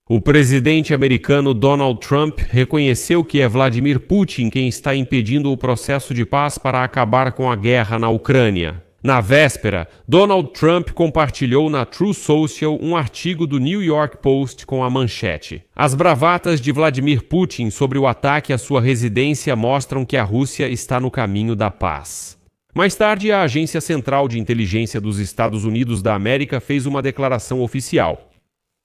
O presidente americano Donald Trump reconheceu que é Vladimir Putin quem está impedindo o processo de paz para acabar com a guerra na Ucrânia. Na véspera, Donald Trump compartilhou na Truth Social um artigo do New York Post com a manchete: "As bravatas de Vladimir Putin sobre o ataque à sua residência mostram que a Rússia está no caminho da paz." Mais tarde, a Agência Central de Inteligência dos Estados Unidos da América fez uma declaração oficial.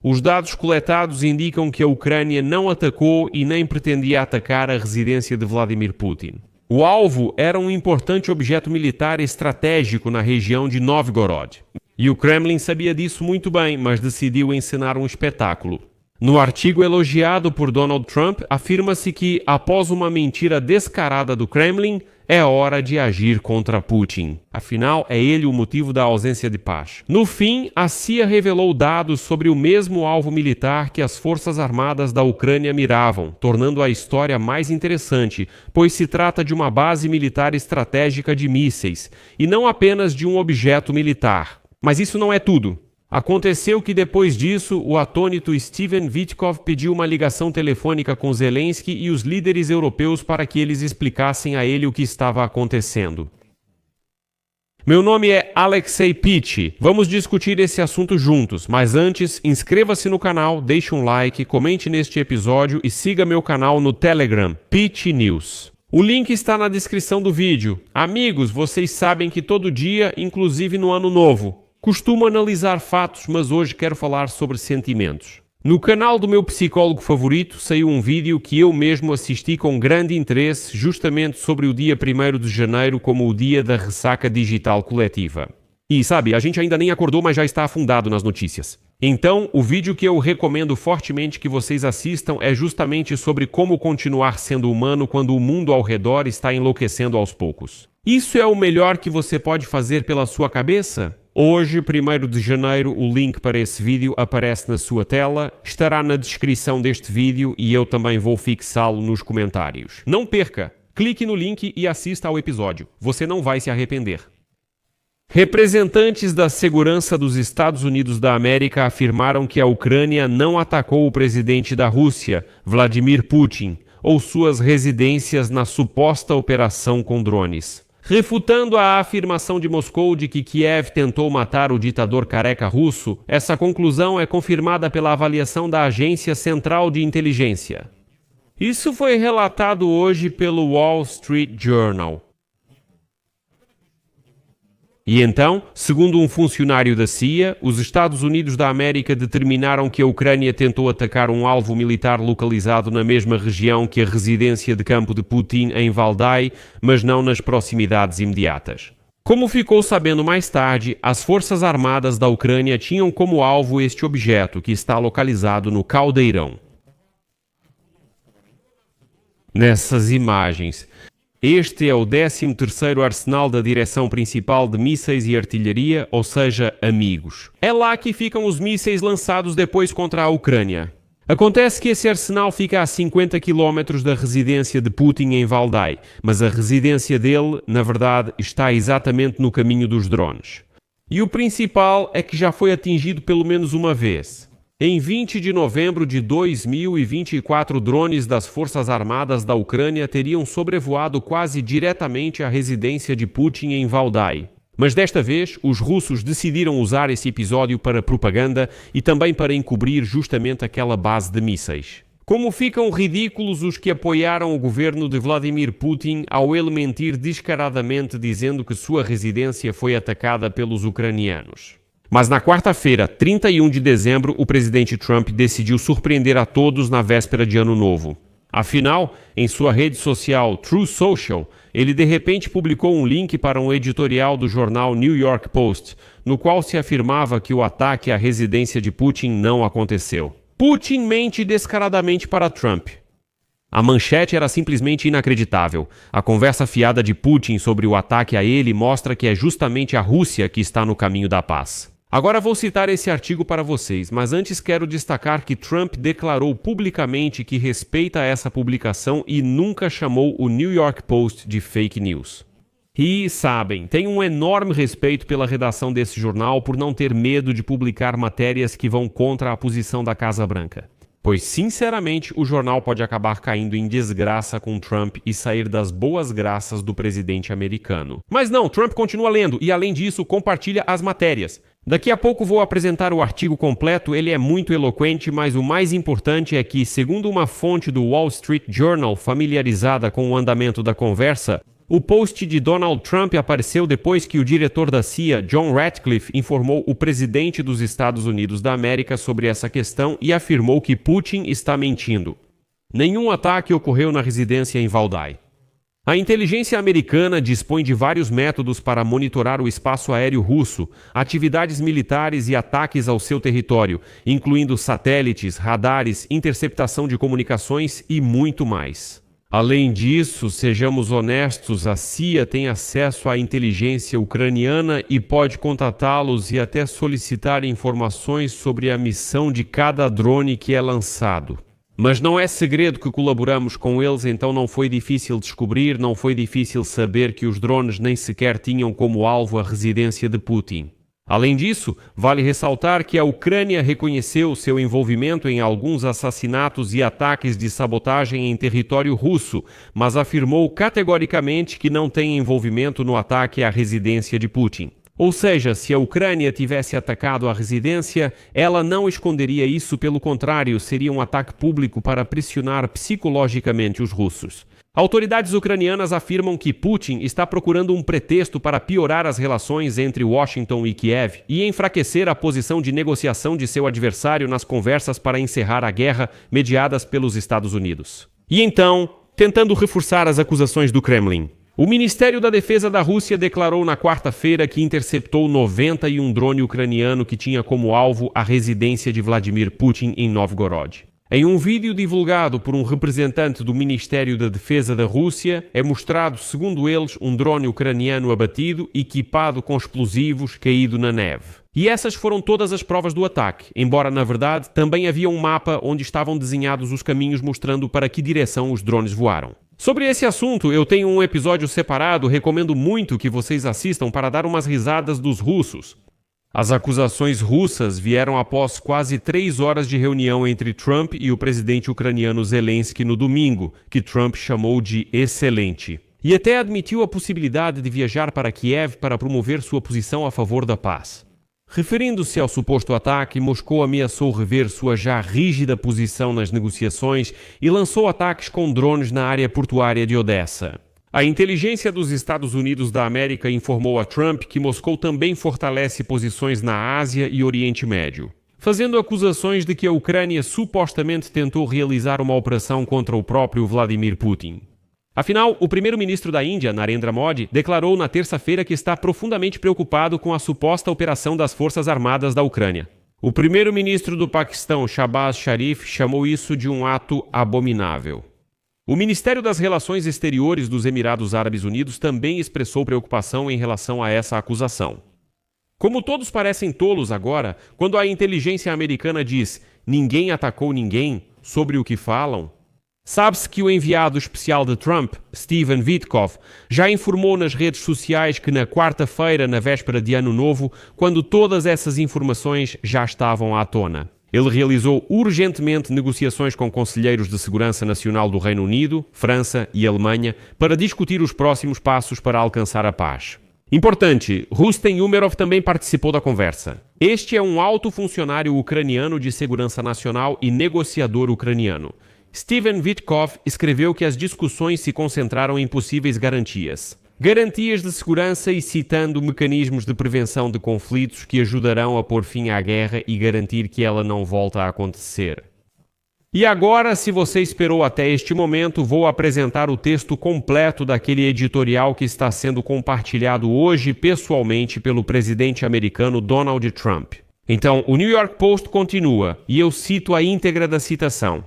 Os dados coletados indicam que a Ucrânia não atacou e nem pretendia atacar a residência de Vladimir Putin. O alvo era um importante objeto militar estratégico na região de Novgorod. E o Kremlin sabia disso muito bem, mas decidiu encenar um espetáculo. No artigo elogiado por Donald Trump, afirma-se que, após uma mentira descarada do Kremlin, é hora de agir contra Putin. Afinal, é ele o motivo da ausência de paz. No fim, a CIA revelou dados sobre o mesmo alvo militar que as forças armadas da Ucrânia miravam, tornando a história mais interessante, pois se trata de uma base militar estratégica de mísseis, e não apenas de um objeto militar. Mas isso não é tudo. Aconteceu que depois disso, o atônito Steven Witkoff pediu uma ligação telefônica com Zelensky e os líderes europeus para que eles explicassem a ele o que estava acontecendo. Meu nome é Alexei Pitti. Vamos discutir esse assunto juntos, mas antes, inscreva-se no canal, deixe um like, comente neste episódio e siga meu canal no Telegram, Pitti News. O link está na descrição do vídeo. Amigos, vocês sabem que todo dia, inclusive no Ano Novo, costumo analisar fatos, mas hoje quero falar sobre sentimentos. No canal do meu psicólogo favorito saiu um vídeo que eu mesmo assisti com grande interesse, justamente sobre o dia 1º de janeiro como o dia da ressaca digital coletiva. E sabe, a gente ainda nem acordou, mas já está afundado nas notícias. Então, o vídeo que eu recomendo fortemente que vocês assistam é justamente sobre como continuar sendo humano quando o mundo ao redor está enlouquecendo aos poucos. Isso é o melhor que você pode fazer pela sua cabeça? Hoje, 1º de janeiro, o link para esse vídeo aparece na sua tela, estará na descrição deste vídeo e eu também vou fixá-lo nos comentários. Não perca! Clique no link e assista ao episódio. Você não vai se arrepender. Representantes da segurança dos Estados Unidos da América afirmaram que a Ucrânia não atacou o presidente da Rússia, Vladimir Putin, ou suas residências na suposta operação com drones. Refutando a afirmação de Moscou de que Kiev tentou matar o ditador careca russo, essa conclusão é confirmada pela avaliação da Agência Central de Inteligência. Isso foi relatado hoje pelo Wall Street Journal. E então, segundo um funcionário da CIA, os Estados Unidos da América determinaram que a Ucrânia tentou atacar um alvo militar localizado na mesma região que a residência de campo de Putin em Valdai, mas não nas proximidades imediatas. Como ficou sabendo mais tarde, as Forças Armadas da Ucrânia tinham como alvo este objeto, que está localizado no Caldeirão. Nessas imagens, este é o 13º Arsenal da Direção Principal de Mísseis e Artilharia, ou seja, Amigos. É lá que ficam os mísseis lançados depois contra a Ucrânia. Acontece que esse arsenal fica a 50 km da residência de Putin em Valdai, mas a residência dele, na verdade, está exatamente no caminho dos drones. E o principal é que já foi atingido pelo menos uma vez. Em 20 de novembro de 2024, drones das Forças Armadas da Ucrânia teriam sobrevoado quase diretamente a residência de Putin em Valdai. Mas desta vez, os russos decidiram usar esse episódio para propaganda e também para encobrir justamente aquela base de mísseis. Como ficam ridículos os que apoiaram o governo de Vladimir Putin ao ele mentir descaradamente dizendo que sua residência foi atacada pelos ucranianos. Mas na quarta-feira, 31 de dezembro, o presidente Trump decidiu surpreender a todos na véspera de Ano Novo. Afinal, em sua rede social Truth Social, ele de repente publicou um link para um editorial do jornal New York Post, no qual se afirmava que o ataque à residência de Putin não aconteceu. Putin mente descaradamente para Trump. A manchete era simplesmente inacreditável. A conversa fiada de Putin sobre o ataque a ele mostra que é justamente a Rússia que está no caminho da paz. Agora vou citar esse artigo para vocês, mas antes quero destacar que Trump declarou publicamente que respeita essa publicação e nunca chamou o New York Post de fake news. E, sabem, tenho um enorme respeito pela redação desse jornal por não ter medo de publicar matérias que vão contra a posição da Casa Branca. pois, sinceramente, o jornal pode acabar caindo em desgraça com Trump e sair das boas graças do presidente americano. Mas não, Trump continua lendo e, além disso, compartilha as matérias. Daqui a pouco vou apresentar o artigo completo, ele é muito eloquente, mas o mais importante é que, segundo uma fonte do Wall Street Journal familiarizada com o andamento da conversa, o post de Donald Trump apareceu depois que o diretor da CIA, John Ratcliffe, informou o presidente dos Estados Unidos da América sobre essa questão e afirmou que Putin está mentindo. Nenhum ataque ocorreu na residência em Valdai. A inteligência americana dispõe de vários métodos para monitorar o espaço aéreo russo, atividades militares e ataques ao seu território, incluindo satélites, radares, interceptação de comunicações e muito mais. Além disso, sejamos honestos, a CIA tem acesso à inteligência ucraniana e pode contatá-los e até solicitar informações sobre a missão de cada drone que é lançado. Mas não é segredo que colaboramos com eles, então não foi difícil descobrir, não foi difícil saber que os drones nem sequer tinham como alvo a residência de Putin. Além disso, vale ressaltar que a Ucrânia reconheceu seu envolvimento em alguns assassinatos e ataques de sabotagem em território russo, mas afirmou categoricamente que não tem envolvimento no ataque à residência de Putin. Ou seja, se a Ucrânia tivesse atacado a residência, ela não esconderia isso, pelo contrário, seria um ataque público para pressionar psicologicamente os russos. Autoridades ucranianas afirmam que Putin está procurando um pretexto para piorar as relações entre Washington e Kiev e enfraquecer a posição de negociação de seu adversário nas conversas para encerrar a guerra mediadas pelos Estados Unidos. E então, tentando reforçar as acusações do Kremlin, o Ministério da Defesa da Rússia declarou na quarta-feira que interceptou 91 drone ucraniano que tinha como alvo a residência de Vladimir Putin em Novgorod. Em um vídeo divulgado por um representante do Ministério da Defesa da Rússia, é mostrado, segundo eles, um drone ucraniano abatido, equipado com explosivos, caído na neve. E essas foram todas as provas do ataque, embora, na verdade, também havia um mapa onde estavam desenhados os caminhos mostrando para que direção os drones voaram. Sobre esse assunto, eu tenho um episódio separado, recomendo muito que vocês assistam para dar umas risadas dos russos. As acusações russas vieram após quase 3 horas de reunião entre Trump e o presidente ucraniano Zelensky no domingo, que Trump chamou de excelente. E até admitiu a possibilidade de viajar para Kiev para promover sua posição a favor da paz. Referindo-se ao suposto ataque, Moscou ameaçou rever sua já rígida posição nas negociações e lançou ataques com drones na área portuária de Odessa. A inteligência dos Estados Unidos da América informou a Trump que Moscou também fortalece posições na Ásia e Oriente Médio, fazendo acusações de que a Ucrânia supostamente tentou realizar uma operação contra o próprio Vladimir Putin. Afinal, o primeiro-ministro da Índia, Narendra Modi, declarou na terça-feira que está profundamente preocupado com a suposta operação das Forças Armadas da Ucrânia. O primeiro-ministro do Paquistão, Shahbaz Sharif, chamou isso de um ato abominável. O Ministério das Relações Exteriores dos Emirados Árabes Unidos também expressou preocupação em relação a essa acusação. Como todos parecem tolos agora, quando a inteligência americana diz "ninguém atacou ninguém", sobre o que falam, sabe-se que o enviado especial de Trump, Stephen Witkoff, já informou nas redes sociais que na quarta-feira, na véspera de Ano Novo, quando todas essas informações já estavam à tona. Ele realizou urgentemente negociações com conselheiros de segurança nacional do Reino Unido, França e Alemanha para discutir os próximos passos para alcançar a paz. Importante, Rustem Umerov também participou da conversa. Este é um alto funcionário ucraniano de segurança nacional e negociador ucraniano. Stephen Witkoff escreveu que as discussões se concentraram em possíveis garantias de segurança e citando mecanismos de prevenção de conflitos que ajudarão a pôr fim à guerra e garantir que ela não volta a acontecer. E agora, se você esperou até este momento, vou apresentar o texto completo daquele editorial que está sendo compartilhado hoje pessoalmente pelo presidente americano Donald Trump. Então, o New York Post continua, e eu cito a íntegra da citação.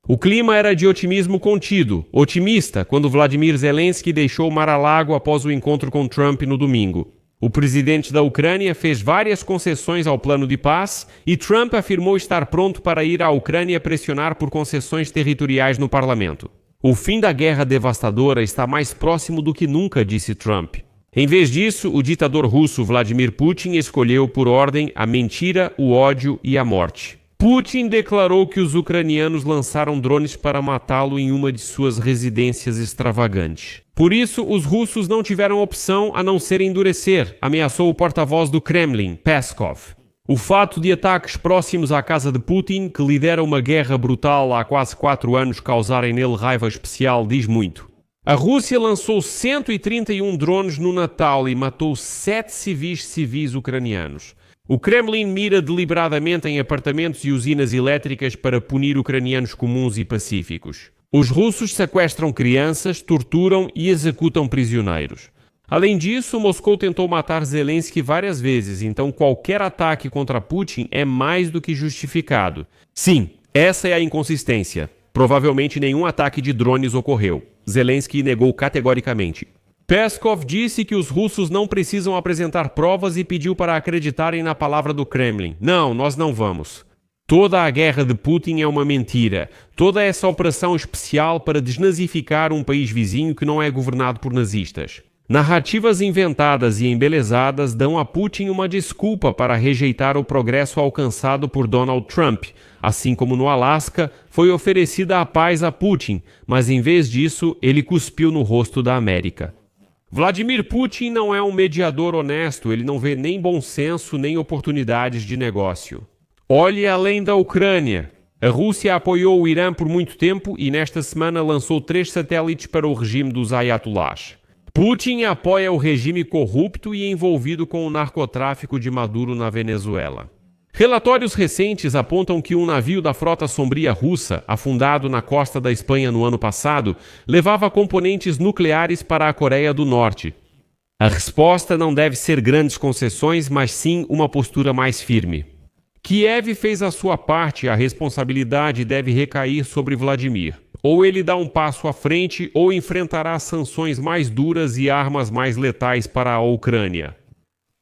O clima era de otimismo contido, otimista, quando Vladimir Zelensky deixou Mar-a-Lago após o encontro com Trump no domingo. O presidente da Ucrânia fez várias concessões ao plano de paz e Trump afirmou estar pronto para ir à Ucrânia pressionar por concessões territoriais no parlamento. O fim da guerra devastadora está mais próximo do que nunca, disse Trump. Em vez disso, o ditador russo Vladimir Putin escolheu por ordem a mentira, o ódio e a morte. Putin declarou que os ucranianos lançaram drones para matá-lo em uma de suas residências extravagantes. Por isso, os russos não tiveram opção a não ser endurecer, ameaçou o porta-voz do Kremlin, Peskov. O fato de ataques próximos à casa de Putin, que lidera uma guerra brutal há quase 4 anos, causarem nele raiva especial, diz muito. A Rússia lançou 131 drones no Natal e matou 7 civis ucranianos. O Kremlin mira deliberadamente em apartamentos e usinas elétricas para punir ucranianos comuns e pacíficos. Os russos sequestram crianças, torturam e executam prisioneiros. Além disso, Moscou tentou matar Zelensky várias vezes, então qualquer ataque contra Putin é mais do que justificado. Sim, essa é a inconsistência. Provavelmente nenhum ataque de drones ocorreu. Zelensky negou categoricamente. Peskov disse que os russos não precisam apresentar provas e pediu para acreditarem na palavra do Kremlin. Não, nós não vamos. Toda a guerra de Putin é uma mentira. Toda essa operação especial para desnazificar um país vizinho que não é governado por nazistas. Narrativas inventadas e embelezadas dão a Putin uma desculpa para rejeitar o progresso alcançado por Donald Trump. Assim como no Alasca, foi oferecida a paz a Putin, mas em vez disso, ele cuspiu no rosto da América. Vladimir Putin não é um mediador honesto, ele não vê nem bom senso nem oportunidades de negócio. Olhe além da Ucrânia. A Rússia apoiou o Irã por muito tempo e nesta semana lançou 3 satélites para o regime dos Ayatollahs. Putin apoia o regime corrupto e envolvido com o narcotráfico de Maduro na Venezuela. Relatórios recentes apontam que um navio da frota sombria russa, afundado na costa da Espanha no ano passado, levava componentes nucleares para a Coreia do Norte. A resposta não deve ser grandes concessões, mas sim uma postura mais firme. Kiev fez a sua parte e a responsabilidade deve recair sobre Vladimir. Ou ele dá um passo à frente ou enfrentará sanções mais duras e armas mais letais para a Ucrânia.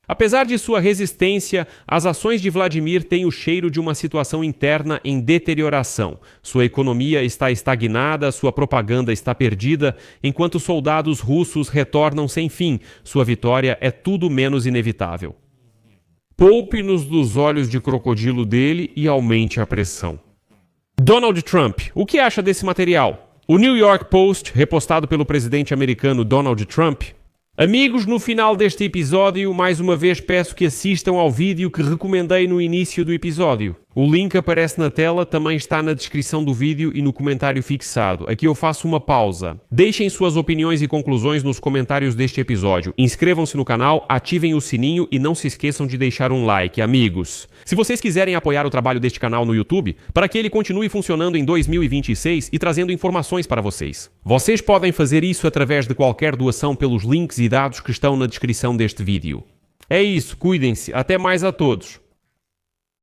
Apesar de sua resistência, as ações de Vladimir têm o cheiro de uma situação interna em deterioração. Sua economia está estagnada, sua propaganda está perdida, enquanto soldados russos retornam sem fim. Sua vitória é tudo menos inevitável. Poupe-nos dos olhos de crocodilo dele e aumente a pressão. Donald Trump, o que acha desse material? O New York Post, repostado pelo presidente americano Donald Trump. Amigos, no final deste episódio, mais uma vez peço que assistam ao vídeo que recomendei no início do episódio. O link aparece na tela, também está na descrição do vídeo e no comentário fixado. Aqui eu faço uma pausa. Deixem suas opiniões e conclusões nos comentários deste episódio. Inscrevam-se no canal, ativem o sininho e não se esqueçam de deixar um like, amigos. Se vocês quiserem apoiar o trabalho deste canal no YouTube, para que ele continue funcionando em 2026 e trazendo informações para vocês, vocês podem fazer isso através de qualquer doação pelos links e dados que estão na descrição deste vídeo. É isso, cuidem-se, até mais a todos.